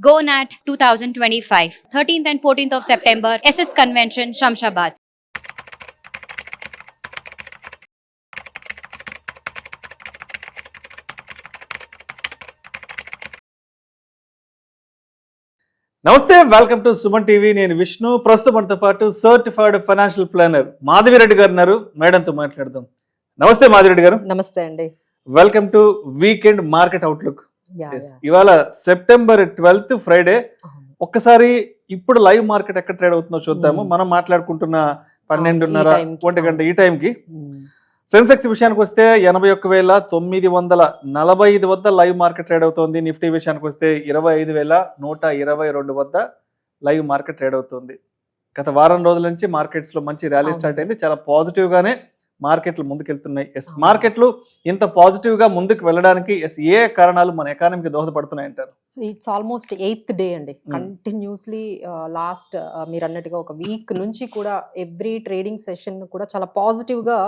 GoNat 2025, 13th and 14th of September, SS Convention, Shamshabad. నమస్తే, welcome to Suman TV. నేను విష్ణు. ప్రస్తుతం మనతో పాటు సర్టిఫైడ్ ఫైనాన్షియల్ ప్లానర్ మాధవిరెడ్డి గారు ఉన్నారు. మేడంతో మాట్లాడదాం. నమస్తే మాధవిరెడ్డి గారు. నమస్తే అండి. Welcome to weekend market outlook. ఇవాళ సెప్టెంబర్ 12th ఫ్రైడే. ఒక్కసారి ఇప్పుడు లైవ్ మార్కెట్ ఎక్కడ ట్రేడ్ అవుతుందో చూద్దాము. మనం మాట్లాడుకుంటున్న 12:30 1 గంట ఈ టైంకి సెన్సెక్స్ విషయానికి వస్తే 81,945 వద్ద లైవ్ మార్కెట్ ట్రేడ్ అవుతోంది. నిఫ్టీ విషయానికి వస్తే 25,122 వద్ద లైవ్ మార్కెట్ ట్రేడ్ అవుతుంది. గత వారం రోజుల నుంచి మార్కెట్స్ లో మంచి ర్యాలీ స్టార్ట్ అయింది. చాలా పాజిటివ్ గానే మార్కెట్లు ముందుకెళ్తున్నాయి. మార్కెట్లు ఇంత పాజిటివ్ గా ముందుకు వెళ్ళడానికి ఏ కారణాలు మన ఎకానమీకి దోహదపడుతున్నాయి అంటారు? So it's almost 8th day అండి. కంటిన్యూస్లీ లాస్ట్ మీరు అన్నట్టుగా ఒక వీక్ నుంచి కూడా ఎవ్రీ ట్రేడింగ్ సెషన్ కూడా చాలా పాజిటివ్ గా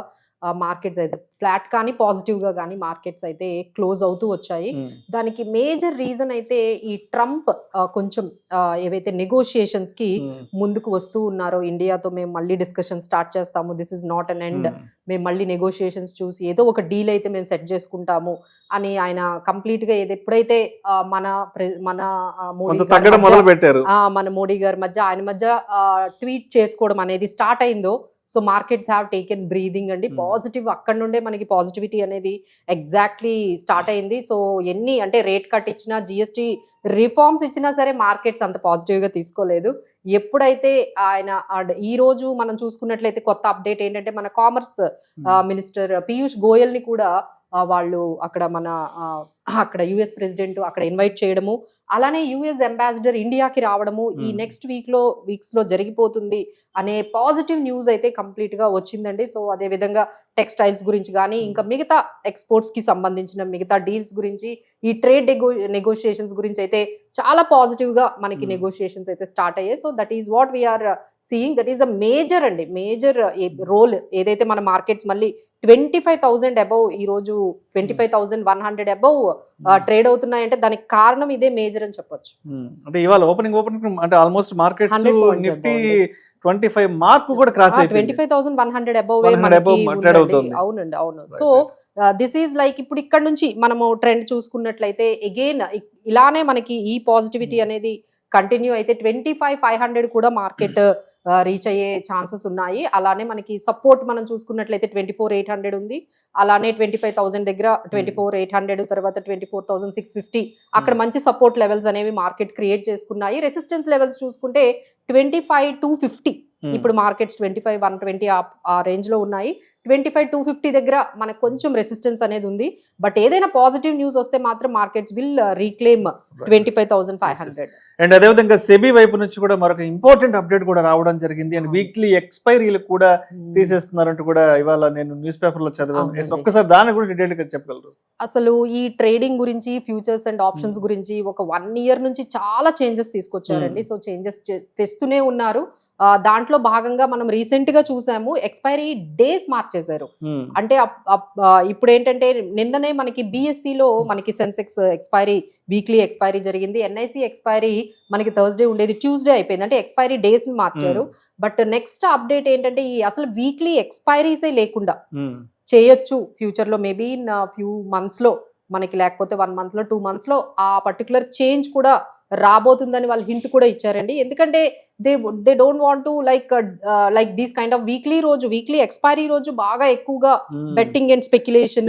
మార్కెట్స్ అయితే ఫ్లాట్ కానీ పాజిటివ్ గా కానీ మార్కెట్స్ అయితే క్లోజ్ అవుతూ వచ్చాయి. దానికి మేజర్ రీజన్ అయితే ఈ ట్రంప్ కొంచెం ఏవైతే నెగోషియేషన్స్ కి ముందుకు వస్తూ ఉన్నారో, ఇండియాతో మేము మళ్ళీ డిస్కషన్ స్టార్ట్ చేస్తాము, this is not an end, మేము మళ్ళీ నెగోషియేషన్స్ చూసి ఏదో ఒక డీల్ అయితే మేము సెట్ చేసుకుంటాము అని ఆయన కంప్లీట్ గా ఎప్పుడైతే మన మోడీ గారి మధ్య ఆయన మధ్య ట్వీట్ చేసుకోవడం అనేది స్టార్ట్ అయిందో, so markets have taken breathing అండి. పాజిటివ్ అక్కడ నుండే మనకి పాజిటివిటీ అనేది ఎగ్జాక్ట్లీ స్టార్ట్ అయింది. సో ఎన్ని అంటే రేట్ కట్ ఇచ్చినా, జిఎస్టీ రిఫార్మ్స్ ఇచ్చినా సరే మార్కెట్స్ అంత పాజిటివ్గా తీసుకోలేదు. ఎప్పుడైతే ఆయన ఈ రోజు మనం చూసుకున్నట్లయితే కొత్త అప్డేట్ ఏంటంటే, మన కామర్స్ మినిస్టర్ పీయూష్ గోయల్ని కూడా వాళ్ళు అక్కడ యుఎస్ ప్రెసిడెంట్ అక్కడ ఇన్వైట్ చేయడము, అలానే యుఎస్ అంబాసిడర్ ఇండియాకి రావడము ఈ నెక్స్ట్ వీక్స్ లో జరిగిపోతుంది అనే పాజిటివ్ న్యూస్ అయితే కంప్లీట్ గా వచ్చిందండి. సో అదే విధంగా టెక్స్టైల్స్ గురించి కానీ ఇంకా మిగతా ఎక్స్పోర్ట్స్ కి సంబంధించిన మిగతా డీల్స్ గురించి, ఈ ట్రేడ్ నెగోషియేషన్స్ గురించి అయితే చాలా పాజిటివ్ గా మనకి నెగోషియేషన్స్ అయితే స్టార్ట్ అయ్యాయి. So that is what we are seeing. That is the major అండి, మేజర్ రోల్ ఏదైతే మన మార్కెట్స్ మళ్ళీ 25,000 అబౌవ్, ఈ రోజు 25,100 అబౌవ్ ట్రేడ్ అవుతున్నాయంటే దానికి కారణం ఇదే మేజర్ అని చెప్పొచ్చు. అంటే ఇవాళ ఓపెనింగ్ అంటే ఆల్మోస్ట్ మార్కెట్ నిఫ్టీ 25 మార్క్ కూడా క్రాస్ అయిపోయింది. 25,100 అబౌవ్ అవునండి, అవును. సో దిస్ ఈజ్ లైక్ ఇప్పుడు ఇక్కడ నుంచి మనము ట్రెండ్ చూసుకున్నట్లయితే అగైన్ ఇలానే మనకి ఈ పాజిటివిటీ అనేది కంటిన్యూ అయితే 25,500 కూడా మార్కెట్ రీచ్ అయ్యే ఛాన్సెస్ ఉన్నాయి. అలానే మనకి సపోర్ట్ మనం చూసుకున్నట్లయితే 24,800 ఉంది. అలానే 25,000 దగ్గర 24,800, తర్వాత 24,650 అక్కడ మంచి సపోర్ట్ లెవెల్స్ అనేవి మార్కెట్ క్రియేట్ చేసుకున్నాయి. రెసిస్టెన్స్ లెవెల్స్ చూసుకుంటే 25,250 ఇప్పుడు మార్కెట్స్ 25,120 ఆ రేంజ్ లో ఉన్నాయి. 25,250 దగ్గర మనకు కొంచెం రెసిస్టెన్స్ అనేది ఉంది. బట్ ఏదైనా పాజిటివ్ న్యూస్ వస్తే మాత్రం మార్కెట్స్ విల్ రీక్లెయిమ్ 25,500. అండ్ అదేవిధంగా సెబీ వైపు నుంచి కూడా మరొక ఇంపార్టెంట్ అప్డేట్ కూడా రావడం జరిగింది. అండ్ వీక్లీ ఎక్స్పైరీలు కూడా తీసేస్తున్నారంటూ కూడా ఇవాళ నేను న్యూస్ పేపర్ లో చదివాను. ఒక్కసారి దాని గురించి డీటెయిల్ గా చెప్పగలరు? అసలు ఈ ట్రేడింగ్ గురించి, ఫ్యూచర్స్ అండ్ ఆప్షన్స్ గురించి ఒక 1 year నుంచి చాలా చేంజెస్ తీసుకొచ్చారండి. సో చేంజెస్ తెస్తూనే ఉన్నారు. దాంట్లో భాగంగా మనం రీసెంట్ గా చూసాము, ఎక్స్పైరీ డేస్ మార్చేశారు. అంటే ఇప్పుడు ఏంటంటే నిన్ననే మనకి BSE లో మనకి సెన్సెక్స్ ఎక్స్పైరీ వీక్లీ ఎక్స్పైరీ జరిగింది. NIC ఎక్స్పైరీ మనకి థర్స్డే ఉండేది ట్యూస్డే అయిపోయింది. అంటే ఎక్స్పైరీ డేస్ ని మార్చారు. బట్ నెక్స్ట్ అప్డేట్ ఏంటంటే ఈ అసలు వీక్లీ ఎక్స్పైరీసే లేకుండా చేయొచ్చు ఫ్యూచర్ లో, మేబీ ఇన్ ఫ్యూ మంత్స్ లో మనకి, లేకపోతే 1 month లో 2 months లో ఆ పర్టికులర్ చేంజ్ కూడా రాబోతుందని వాళ్ళు హింట్ కూడా ఇచ్చారండి. ఎందుకంటే they don't want to like these kind of weekly expiry రోజు బాగా ఎక్కువగా బెట్టింగ్ అండ్ స్పెక్యులేషన్,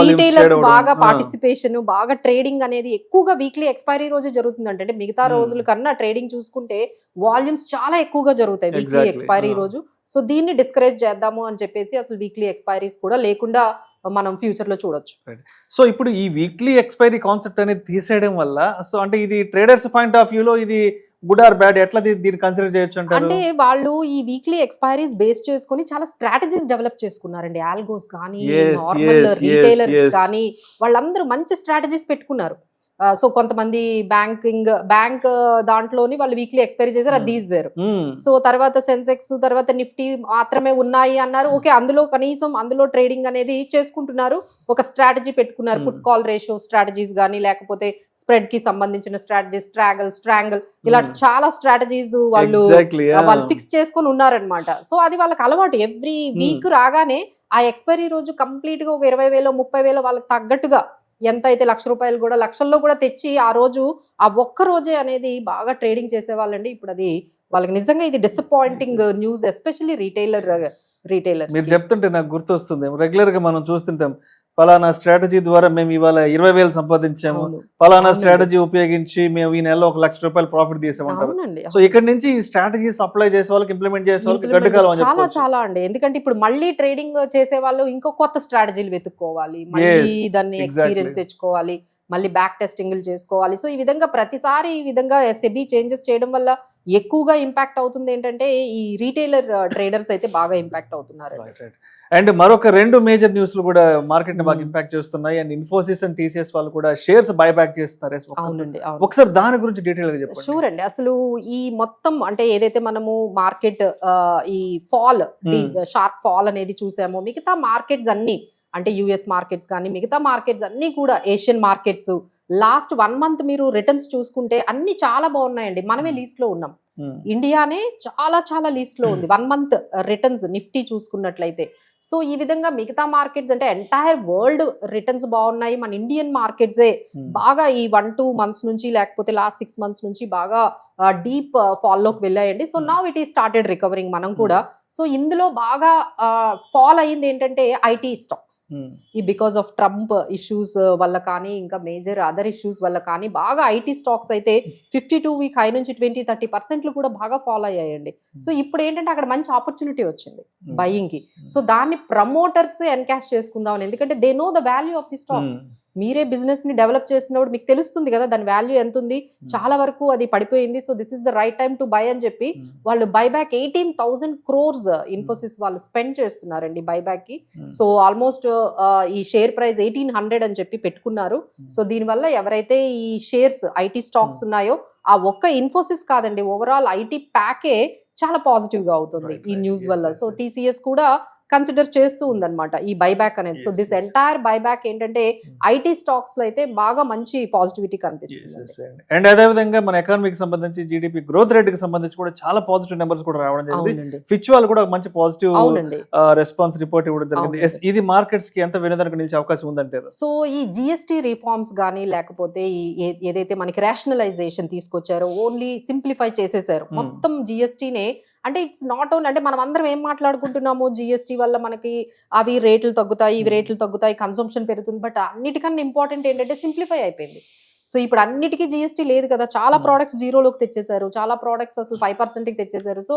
రీటైలర్స్ బాగా పార్టిసిపేషన్, బాగా ట్రేడింగ్ అనేది ఎక్కువగా వీక్లీ ఎక్స్పైరీ రోజే జరుగుతుంది. అంటే మిగతా రోజుల కన్నా ట్రేడింగ్ చూసుకుంటే వాల్యూమ్స్ చాలా ఎక్కువగా జరుగుతాయి వీక్లీ ఎక్స్పైరీ రోజు. సో దీన్ని డిస్కరేజ్ చేద్దాము అని చెప్పేసి అసలు వీక్లీ ఎక్స్పైరీస్ కూడా లేకుండా మనం ఫ్యూచర్ లో చూడొచ్చు. సో ఇప్పుడు ఈ వీక్లీ ఎక్స్పైరీ కాన్సెప్ట్ అనేది తీసేయడం వల్ల, సో అంటే ఇది ట్రేడర్స్ పాయింట్ ఆఫ్ వ్యూలో ఇది గుడ్ ఆర్ బ్యాడ్, ఎట్లా దీన్ని కన్సిడర్ చేయొచ్చు అంటారు? అంటే వాళ్ళు ఈ వీక్లీ ఎక్స్పైరీస్ బేస్ చేసుకుని చాలా స్ట్రాటజీస్ డెవలప్ చేసుకున్నారండి. ఆల్గోస్ కానీ, నార్మల్ రీటైలర్స్ కానీ వాళ్ళందరూ మంచి స్ట్రాటజీస్ పెట్టుకున్నారు. సో కొంతమంది బ్యాంక్ దాంట్లోని వాళ్ళు వీక్లీ ఎక్స్పైరీ చేశారు, అది తీసారు. సో తర్వాత సెన్సెక్స్, తర్వాత నిఫ్టీ మాత్రమే ఉన్నాయి అన్నారు. ఓకే, అందులో కనీసం అందులో ట్రేడింగ్ అనేది చేసుకుంటున్నారు, ఒక స్ట్రాటజీ పెట్టుకున్నారు, పుట్ కాల్ రేషియో స్ట్రాటజీస్ కానీ, లేకపోతే స్ప్రెడ్ కి సంబంధించిన స్ట్రాటజీస్, స్ట్రాంగిల్, ఇలాంటి చాలా స్ట్రాటజీస్ వాళ్ళు ఫిక్స్ చేసుకొని ఉన్నారనమాట. సో అది వాళ్ళకి అలవాటు. ఎవ్రీ వీక్ రాగానే ఆ ఎక్స్పైరీ రోజు కంప్లీట్ గా ఒక 20,000 30,000 వాళ్ళకి తగ్గట్టుగా ఎంత అయితే ₹1,00,000 కూడా లక్షల్లో కూడా తెచ్చి ఆ రోజు ఆ ఒక్క రోజే అనేది బాగా ట్రేడింగ్ చేసేవాళ్ళండి. ఇప్పుడు అది వాళ్ళకి నిజంగా ఇది డిసప్పాయింటింగ్ న్యూస్, ఎస్పెషల్లీ రీటైలర్స్. మీరు చెప్తుంటే నాకు గుర్తొస్తుంది, రెగ్యులర్ గా మనం చూస్తుంటాం, పలానా స్ట్రాటజీ ద్వారా మేము ఇవాళ 20,000 సంపాదించాము, పలానా స్ట్రాటజీ ఉపయోగించి మేము ఈ నెలలో ₹1,00,000 ప్రాఫిట్ తీసామంటారు. సో ఇక్కడ నుంచి ఈ స్ట్రాటజీస్ అప్లై చేసే వాళ్ళకి, ఇంప్లిమెంట్ చేసే వాళ్ళకి గడ్డకాలం అని చాలా చాలా అండి. ఎందుకంటే ఇప్పుడు మళ్ళీ ట్రేడింగ్ చేసే వాళ్ళు ఇంకో కొత్త స్ట్రాటజీలు వెతుక్కోవాలి, మళ్ళీ దాన్ని ఎక్స్పీరియన్స్ తెచ్చుకోవాలి, మళ్ళీ బ్యాక్ టెస్టింగ్లు చేసుకోవాలి. సో ఈ విధంగా ప్రతిసారి ఈ విధంగా సెబీ చేంజెస్ చేయడం వల్ల ఎక్కువగా ఇంపాక్ట్ అవుతుంది ఏంటంటే ఈ రీటైలర్ ట్రేడర్స్ అయితే బాగా ఇంపాక్ట్ అవుతున్నారు. అండ్ మరొక 2 మేజర్ న్యూస్లు కూడా మార్కెట్ ని బాగా ఇంపాక్ట్ చేస్తున్నాయి. అండ్ ఇన్ఫోసిస్ అండ్ టీసీఎస్ వాళ్ళు కూడా షేర్స్ బైబ్యాక్ చేస్తున్నారు. అవునండి, ఒకసారి దాని గురించి డీటెయిల్ గా చెప్పండి. షూర్ అండి. అసలు ఈ మొత్తం అంటే ఏదైతే మనము మార్కెట్ ఈ ఫాల్, షార్ప్ ఫాల్ అనేది చూసామో, మిగతా మార్కెట్స్ అన్ని అంటే యుఎస్ మార్కెట్స్ కానీ మిగతా మార్కెట్స్ అన్ని కూడా, ఏషియన్ మార్కెట్స్ లాస్ట్ 1 month మీరు రిటర్న్స్ చూసుకుంటే అన్ని చాలా బాగున్నాయండి. మనమే లీస్ట్ లో ఉన్నాం. ఇండియానే చాలా చాలా లీస్ట్ లో ఉంది 1 month రిటర్న్స్ నిఫ్టీ చూసుకున్నట్లయితే. సో ఈ విధంగా మిగతా మార్కెట్స్ అంటే ఎంటైర్ వరల్డ్ రిటర్న్స్ బాగున్నాయి. మన ఇండియన్ మార్కెట్సే బాగా ఈ 1-2 months నుంచి, లేకపోతే లాస్ట్ 6 months నుంచి బాగా డీప్ ఫాల్ లోకి వెళ్ళాయండి. సో నౌ ఇట్ ఈ స్టార్టెడ్ రికవరింగ్ మనం కూడా. సో ఇందులో బాగా ఫాల్ అయ్యింది ఏంటంటే ఐటీ స్టాక్స్. ఈ బికాస్ ఆఫ్ ట్రంప్ ఇష్యూస్ వల్ల కానీ, ఇంకా మేజర్ అదర్ ఇష్యూస్ వల్ల కానీ బాగా ఐటీ స్టాక్స్ అయితే 52 వీక్ హై నుంచి 20-30% కూడా బాగా ఫాల్ అయ్యాయండి. సో ఇప్పుడు ఏంటంటే అక్కడ మంచి ఆపర్చునిటీ వచ్చింది బయింగ్ కి. సో దాన్ని ప్రమోటర్స్ ఎన్కాష్ చేసుకుందామని, ఎందుకంటే they know the value of the stock. మీరే బిజినెస్ ని డెవలప్ చేస్తున్నప్పుడు మీకు తెలుస్తుంది కదా దాని వాల్యూ ఎంత ఉంది, చాలా వరకు అది పడిపోయింది. So this is the right time to buy అని చెప్పి వాళ్ళు బైబ్యాక్ 18,000 crores ఇన్ఫోసిస్ వాళ్ళు స్పెండ్ చేస్తున్నారండి బైబ్యాక్ కి. సో ఆల్మోస్ట్ ఈ షేర్ ప్రైస్ 1,800 అని చెప్పి పెట్టుకున్నారు. సో దీనివల్ల ఎవరైతే ఈ షేర్స్ ఐటీ స్టాక్స్ ఉన్నాయో, ఆ ఒక్క ఇన్ఫోసిస్ కాదండి, ఓవరాల్ ఐటీ ప్యాకే చాలా పాజిటివ్ గా అవుతుంది ఈ న్యూస్ వల్ల. సో టీసీఎస్ కూడా కన్సిడర్ చేస్తూ ఉందన్నమాట ఈ బైబ్యాక్ అనేది. సో దిస్ ఎంటైర్ బైబ్యాక్ ఏంటంటే ఐటీ స్టాక్స్ లో అయితే బాగా మంచి పాజిటివిటీ కనిపిస్తుంది. అండ్ అదే విధంగా మన ఎకానమీకి సంబంధించి జీడీపీ గ్రోత్ రేట్ కి సంబంధించి కూడా చాలా పాజిటివ్ నెంబర్స్ కూడా రావడం జరిగింది. ఫిచ్ వాళ్ళు కూడా మంచి పాజిటివ్ రెస్పాన్స్ రిపోర్ట్ ఇవ్వడం జరిగింది. ఇది మార్కెట్స్ కి ఎంత వినోదానికి నిలిచే అవకాశం ఉందంటారు? సో ఈ జిఎస్టీ రిఫార్మ్స్ కానీ, లేకపోతే ఏదైతే మనకి రేషనలైజేషన్ తీసుకొచ్చారో, ఓన్లీ సింప్లిఫై చేసేసారు మొత్తం జిఎస్టీనే. అంటే ఇట్స్ నాట్ ఓన్లీ, అంటే మనం అందరం ఏం మాట్లాడుకుంటున్నాము, జిఎస్టీ వల్ల మనకి అవి రేట్లు తగ్గుతాయి, ఇవి రేట్లు తగ్గుతాయి, కన్సంప్షన్ పెరుగుతుంది. బట్ అన్నిటికన్నా ఇంపార్టెంట్ ఏంటంటే సింప్లిఫై అయిపోయింది. సో ఇప్పుడు అన్నిటికీ జిఎస్టీ లేదు కదా, చాలా ప్రోడక్ట్స్ 0లోకి తెచ్చేసారు, చాలా ప్రోడక్ట్స్ అసలు 5%కి తెచ్చేసారు. సో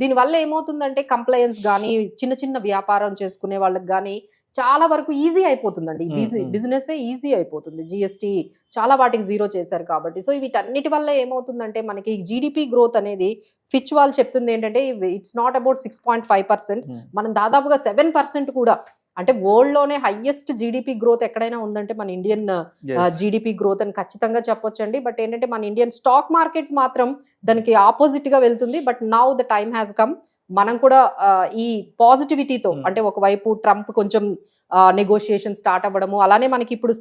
దీనివల్ల ఏమవుతుందంటే కంప్లయన్స్ కానీ, చిన్న చిన్న వ్యాపారం చేసుకునే వాళ్ళకి కానీ చాలా వరకు ఈజీ అయిపోతుందండి. బిజినెస్ ఈజీ అయిపోతుంది, జిఎస్టీ చాలా వాటికి 0 చేశారు కాబట్టి. సో వీటన్నిటి వల్ల ఏమవుతుందంటే మనకి జీడిపి గ్రోత్ అనేది ఫిచ్ వాళ్ళు చెప్తుంది ఏంటంటే ఇట్స్ నాట్ అబౌట్ 6.5%, మనం దాదాపుగా 7% కూడా, అంటే వరల్డ్ లోనే హైయెస్ట్ జీడిపి గ్రోత్ ఎక్కడైనా ఉందంటే మన ఇండియన్ జీడిపి గ్రోత్ అని ఖచ్చితంగా చెప్పొచ్చండి. బట్ ఏంటంటే మన ఇండియన్ స్టాక్ మార్కెట్స్ మాత్రం దానికి ఆపోజిట్ గా వెళ్తుంది. But now the time has come, మనం కూడా ఈ పాజిటివిటీతో, అంటే ఒకవైపు ట్రంప్ కొంచెం నెగోషియేషన్ స్టార్ట్ అవ్వడము, అలానే మనకి ఇప్పుడు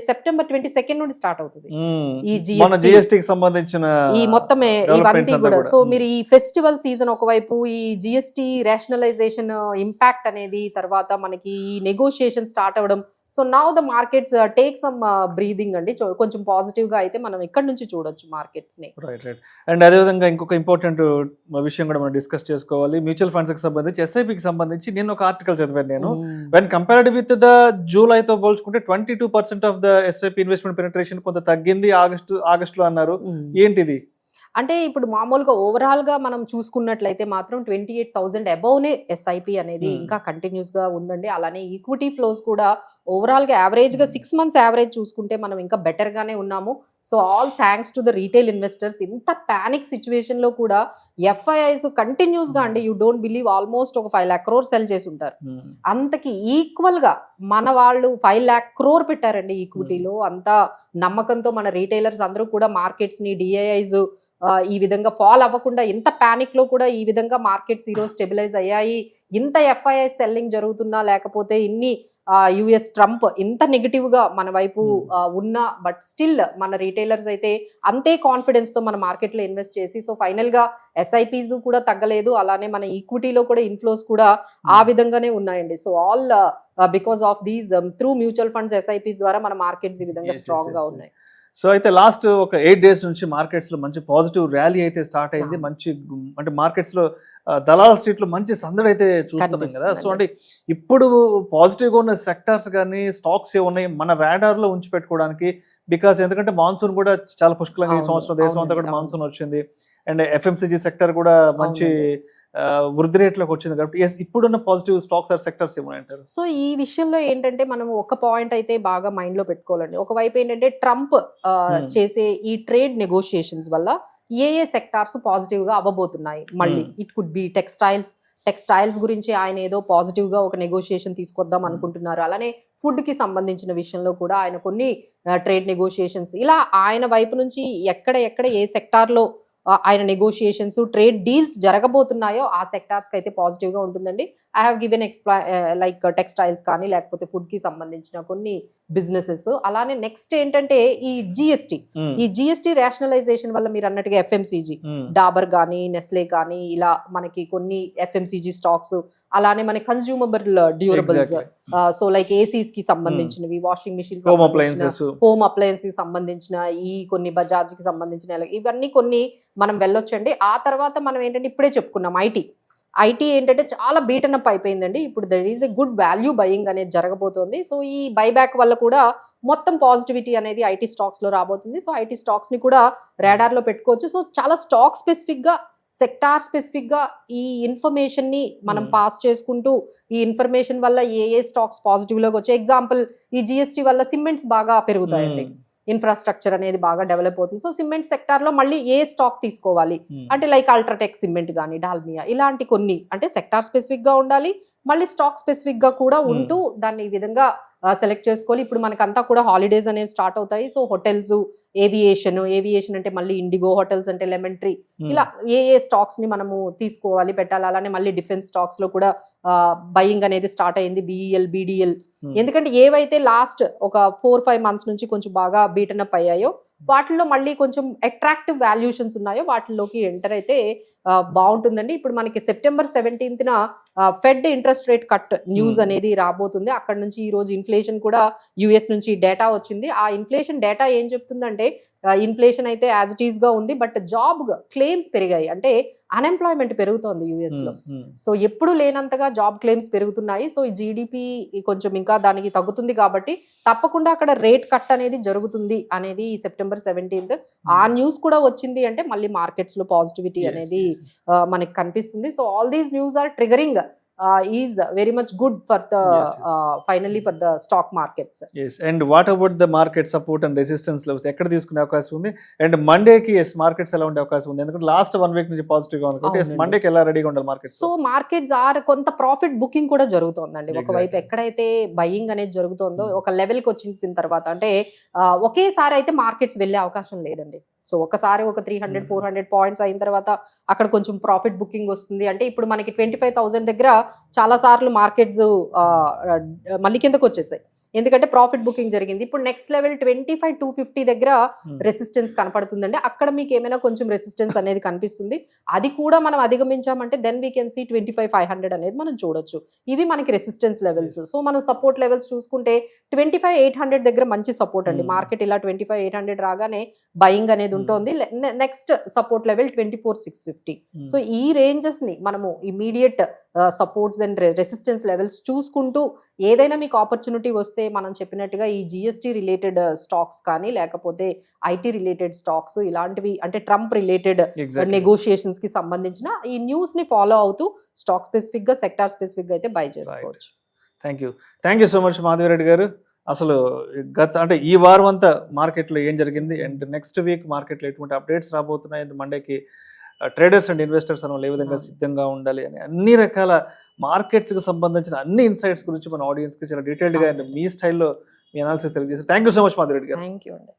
September 22 నుండి స్టార్ట్ అవుతుంది ఈ జిఎస్టీ సంబంధించిన ఈ మొత్తం ఇవన్నీ కూడా. సో మీరు ఈ ఫెస్టివల్ సీజన్ ఒకవైపు, ఈ జిఎస్టీ రేషనలైజేషన్ ఇంపాక్ట్ అనేది, తర్వాత మనకి ఈ నెగోషియేషన్ స్టార్ట్ అవ్వడం. So now the markets take some breathing అండి, కొంచెం పాజిటివ్ గా అయితే మనం ఇక్కడ నుంచి చూడొచ్చు మార్కెట్స్ ని. రైట్. అండ్ అదే విధంగా ఇంకొక ఇంపార్టెంట్ విషయం కూడా మనం డిస్కస్ చేసుకోవాలి. మ్యూచువల్ ఫండ్స్ కి సంబంధించి, ఎస్ఐపికి సంబంధించి నేను ఒక ఆర్టికల్ చదివాను. నేను వెన్ కంపేర్డ్ విత్ ద జూలైతో పోల్చుకుంటే 22% of the SIP investment penetration కొంత తగ్గింది ఆగస్టులో అన్నారు. ఏంటిది? అంటే ఇప్పుడు మామూలుగా ఓవరాల్ గా మనం చూసుకున్నట్లయితే మాత్రం 28,000 అబౌవ్నే ఎస్ఐపి అనేది ఇంకా కంటిన్యూస్ గా ఉందండి. అలానే ఈక్విటీ ఫ్లోస్ కూడా ఓవరాల్ గా యావరేజ్ గా 6 months యావరేజ్ చూసుకుంటే మనం ఇంకా బెటర్ గానే ఉన్నాము. So all thanks to the retail investors. ఇంత పానిక్ సిచ్యువేషన్ లో కూడా ఎఫ్ఐఐస్ కంటిన్యూస్ గా అండి, యూ డోంట్ బిలీవ్ ఆల్మోస్ట్ ఒక 5 lakh crore సెల్ చేసి ఉంటారు. అంతకి ఈక్వల్ గా మన వాళ్ళు 5 lakh crore పెట్టారండి ఈక్విటీలో. అంత నమ్మకంతో మన రీటైలర్స్ అందరూ కూడా మార్కెట్స్ ని డిఐఐస్ ఈ విధంగా ఫాల్ అవ్వకుండా, ఇంత పానిక్ లో కూడా ఈ విధంగా మార్కెట్స్ ఈరోజు స్టెబిలైజ్ అయ్యాయి. ఇంత ఎఫ్ఐఐ సెల్లింగ్ జరుగుతున్నా, లేకపోతే ఇన్ని యుఎస్ ట్రంప్ ఇంత నెగిటివ్ గా మన వైపు ఉన్నా, బట్ స్టిల్ మన రీటైలర్స్ అయితే అంతే కాన్ఫిడెన్స్ తో మన మార్కెట్ లో ఇన్వెస్ట్ చేసి, సో ఫైనల్ గా ఎస్ఐపీస్ కూడా తగ్గలేదు. అలానే మన ఈక్విటీలో కూడా ఇన్ఫ్లోస్ కూడా ఆ విధంగానే ఉన్నాయండి. So all because of these through mutual funds SIPs ద్వారా మన మార్కెట్స్ ఈ విధంగా స్ట్రాంగ్ గా ఉన్నాయి. సో అయితే లాస్ట్ ఒక 8 days నుంచి మార్కెట్స్ లో మంచి పాజిటివ్ ర్యాలీ అయితే స్టార్ట్ అయింది. మంచి అంటే మార్కెట్స్ లో దలాల్ స్ట్రీట్ లో మంచి సందడి అయితే చూస్తున్నాం కదా. సో అంటే ఇప్పుడు పాజిటివ్ గా ఉన్న సెక్టార్స్ కానీ స్టాక్స్ ఏ ఉన్నాయి మన రాడార్ లో ఉంచి పెట్టుకోవడానికి? బికాస్ ఎందుకంటే మాన్సూన్ కూడా చాలా పుష్కలంగా ఈ సంవత్సరం దేశం అంతా కూడా మాన్సూన్ వచ్చింది. అండ్ ఎఫ్ఎంసీజీ సెక్టర్ కూడా మంచి వృద్ధి రేట్లోకి వచ్చింది కాబట్టి ఇప్పుడున్న పాజిటివ్ స్టాక్స్ ఆర్ సెక్టర్స్ ఏమంటారు? సో ఈ విషయంలో ఏంటంటే మనం ఒక పాయింట్ అయితే బాగా మైండ్ లో పెట్టుకోవాలండి. ఒకవైపు ఏంటంటే ట్రంప్ చేసే ఈ ట్రేడ్ నెగోషియేషన్స్ వల్ల ఏ సెక్టార్స్ పాజిటివ్ గా అవ్వబోతున్నాయి మళ్ళీ. ఇట్ కుడ్ బి టెక్స్టైల్స్ గురించి ఆయన ఏదో పాజిటివ్ గా ఒక నెగోషియేషన్ తీసుకొద్దాం అనుకుంటున్నారు. అలానే ఫుడ్ కి సంబంధించిన విషయంలో కూడా ఆయన కొన్ని ట్రేడ్ నెగోషియేషన్స్, ఇలా ఆయన వైపు నుంచి ఎక్కడ ఏ సెక్టార్ లో ఆయన నెగోషియేషన్స్ ట్రేడ్ డీల్స్ జరగబోతున్నాయో ఆ సెక్టార్స్ కి అయితే పాజిటివ్ గా ఉంటుందండి. I have given like textiles కానీ, లేకపోతే ఫుడ్ కి సంబంధించిన కొన్ని బిజినెసెస్. అలానే నెక్స్ట్ ఏంటంటే ఈ జిఎస్టి రేషనలైజేషన్ వల్ల మీరు అన్నట్టుగా ఎఫ్ఎంసీజీ, డాబర్ కానీ, నెస్లే కానీ, ఇలా మనకి కొన్ని ఎఫ్ఎంసీజీ స్టాక్స్, అలానే మన consumable durables, so like ACs కి సంబంధించినవి, వాషింగ్ మిషన్, హోమ్ అప్లయన్సెస్ సంబంధించిన ఈ కొన్ని, బజాజ్ కి సంబంధించిన, ఇవన్నీ కొన్ని మనం వెళ్ళొచ్చండి. ఆ తర్వాత మనం ఏంటంటే ఇప్పుడే చెప్పుకున్నాం ఐటీ ఏంటంటే చాలా బీటన్ అప్ అయిపోయిందండి. ఇప్పుడు there is a good value buying అనేది జరగబోతోంది. సో ఈ బైబ్యాక్ వల్ల కూడా మొత్తం పాజిటివిటీ అనేది ఐటీ స్టాక్స్ లో రాబోతుంది. సో ఐటీ స్టాక్స్ ని కూడా రాడార్ లో పెట్టుకోవచ్చు. సో చాలా స్టాక్ స్పెసిఫిక్ గా, సెక్టార్ స్పెసిఫిక్ గా ఈ ఇన్ఫర్మేషన్ ని మనం పాస్ చేసుకుంటూ, ఈ ఇన్ఫర్మేషన్ వల్ల ఏ స్టాక్స్ పాజిటివ్ లోకి వచ్చాయి. ఎగ్జాంపుల్ ఈ జిఎస్టీ వల్ల సిమెంట్స్ బాగా పెరుగుతాయండి, ఇన్ఫ్రాస్ట్రక్చర్ అనేది బాగా డెవలప్ అవుతుంది. సో సిమెంట్ సెక్టార్ లో మళ్ళీ ఏ స్టాక్ తీసుకోవాలి అంటే లైక్ అల్ట్రాటెక్ సిమెంట్ కానీ, డాల్మియా, ఇలాంటి కొన్ని అంటే సెక్టార్ స్పెసిఫిక్ గా ఉండాలి, మళ్ళీ స్టాక్ స్పెసిఫిక్ గా కూడా ఉంటూ దాన్ని ఈ విధంగా సెలెక్ట్ చేసుకోవాలి. ఇప్పుడు మనకంతా కూడా హాలిడేస్ అనేవి స్టార్ట్ అవుతాయి. సో హోటల్స్, ఏవియేషన్ అంటే మళ్ళీ ఇండిగో, హోటల్స్ అంటే లెమన్ ట్రీ, ఇలా ఏ స్టాక్స్ ని మనము తీసుకోవాలి, పెట్టాలి. అలానే మళ్ళీ డిఫెన్స్ స్టాక్స్ లో కూడా బయింగ్ అనేది స్టార్ట్ అయింది, బిఈఎల్, బిడిఎల్. ఎందుకంటే ఏవైతే లాస్ట్ ఒక 4-5 months నుంచి కొంచెం బాగా బీటన్ అప్ అయ్యాయో వాటిల్లో మళ్ళీ కొంచెం అట్రాక్టివ్ వాల్యూషన్స్ ఉన్నాయో వాటిల్లోకి ఎంటర్ అయితే బాగుంటుందండి. ఇప్పుడు మనకి September 17th fed interest rate cut news అనేది రాబోతుంది. అక్కడ నుంచి ఈ రోజు ఇన్ఫ్లేషన్ కూడా యుఎస్ నుంచి డేటా వచ్చింది. ఆ ఇన్ఫ్లేషన్ డేటా ఏం చెప్తుందంటే ఇన్ఫ్లేషన్ అయితే యాజ్ ఇట్ ఈస్ గా ఉంది, బట్ జాబ్ క్లెయిమ్స్ పెరిగాయి, అంటే అన్ఎంప్లాయ్మెంట్ పెరుగుతోంది యుఎస్ లో. సో ఎప్పుడు లేనంతగా జాబ్ క్లెయిమ్స్ పెరుగుతున్నాయి. సో ఈ జీడిపి కొంచెం ఇంకా దానికి తగ్గుతుంది కాబట్టి తప్పకుండా అక్కడ రేట్ కట్ అనేది జరుగుతుంది అనేది ఈ September 17th ఆ న్యూస్ కూడా వచ్చింది అంటే మళ్ళీ మార్కెట్స్ లో పాజిటివిటీ అనేది మనకి కనిపిస్తుంది. So all these news are triggering is very much good for the finally for the stock markets. Yes, and what about the market support and resistance levels ఎక్కడ తీసుకునే అవకాశం ఉంది? అండ్ మండేకి మార్కెట్స్ ఎలా ఉండే అవకాశం ఉంది? ఎందుకంటే లాస్ట్ 1 week నుంచి పాజిటివ్ గా ఉంది కాబట్టి మండేకి ఎలా రెడీగా ఉండాలి మార్కెట్? సో మార్కెట్స్ ఆర్ కొంత ప్రాఫిట్ బుకింగ్ కూడా జరుగుతోందండి. ఒకవైపు ఎక్కడైతే బయింగ్ అనేది జరుగుతుందో ఒక లెవెల్ కి వచ్చిన తర్వాత అంటే ఒకేసారి అయితే మార్కెట్స్ వెళ్ళే అవకాశం లేదండి. సో ఒకసారి ఒక 300-400 పాయింట్స్ అయిన తర్వాత అక్కడ కొంచెం ప్రాఫిట్ బుకింగ్ వస్తుంది. అంటే ఇప్పుడు మనకి 25,000 దగ్గర చాలా సార్లు మార్కెట్స్ మళ్ళీ కిందకు వచ్చేసాయి, ఎందుకంటే ప్రాఫిట్ బుకింగ్ జరిగింది. ఇప్పుడు నెక్స్ట్ లెవెల్ 25,250 దగ్గర రెసిస్టెన్స్ కనపడుతుందండి. అక్కడ మీకు ఏమైనా కొంచెం రెసిస్టెన్స్ అనేది కనిపిస్తుంది, అది కూడా మనం అధిగమించామంటే దెన్ వీ కెన్ సీ 25,500 అనేది మనం చూడొచ్చు. ఇవి మనకి రెసిస్టెన్స్ లెవెల్స్. సో మనం సపోర్ట్ లెవెల్స్ చూసుకుంటే 25,800 దగ్గర మంచి సపోర్ట్ అండి. మార్కెట్ ఇలా 25,800 రాగానే బయింగ్ అనేది ఉంటుంది. Next support level 24,650. సో ఈ రేంజెస్ ని మనము immediate supports and resistance levels చూసుకుంటూ ఏదైనా మీకు ఆపర్చునిటీ వస్తే మనం చెప్పినట్టుగా ఈ జిఎస్టీ రిలేటెడ్ స్టాక్స్ కానీ లేకపోతే ఐటీ రిలేటెడ్ స్టాక్స్ ఇలాంటివి అంటే ట్రంప్ రిలేటెడ్ నెగోషియేషన్స్ కి సంబంధించిన ఈ న్యూస్ ని ఫాలో అవుతూ స్టాక్ స్పెసిఫిక్ గా సెక్టార్ స్పెసిఫిక్ గా అయితే బై చేసుకోవచ్చు. Thank you so much Madhavi Reddy గారు. అసలు అంటే ఈ వారం అంతా మార్కెట్లో ఏం జరిగింది అండ్ నెక్స్ట్ వీక్ మార్కెట్లో ఎటువంటి అప్డేట్స్ రాబోతున్నాయి, మండేకి ట్రేడర్స్ అండ్ ఇన్వెస్టర్స్ అని ఏ విధంగా సిద్ధంగా ఉండాలి అని అన్ని రకాల మార్కెట్స్కి సంబంధించిన అన్ని ఇన్సైట్స్ గురించి మన ఆడియన్స్కి చాలా డీటెయిల్డ్గా అండ్ మీ స్టైల్లో మీ అనాలిసిస్ తెలియజేసి thank you so much Madhavi Reddy గారు. థ్యాంక్ యూ అండి.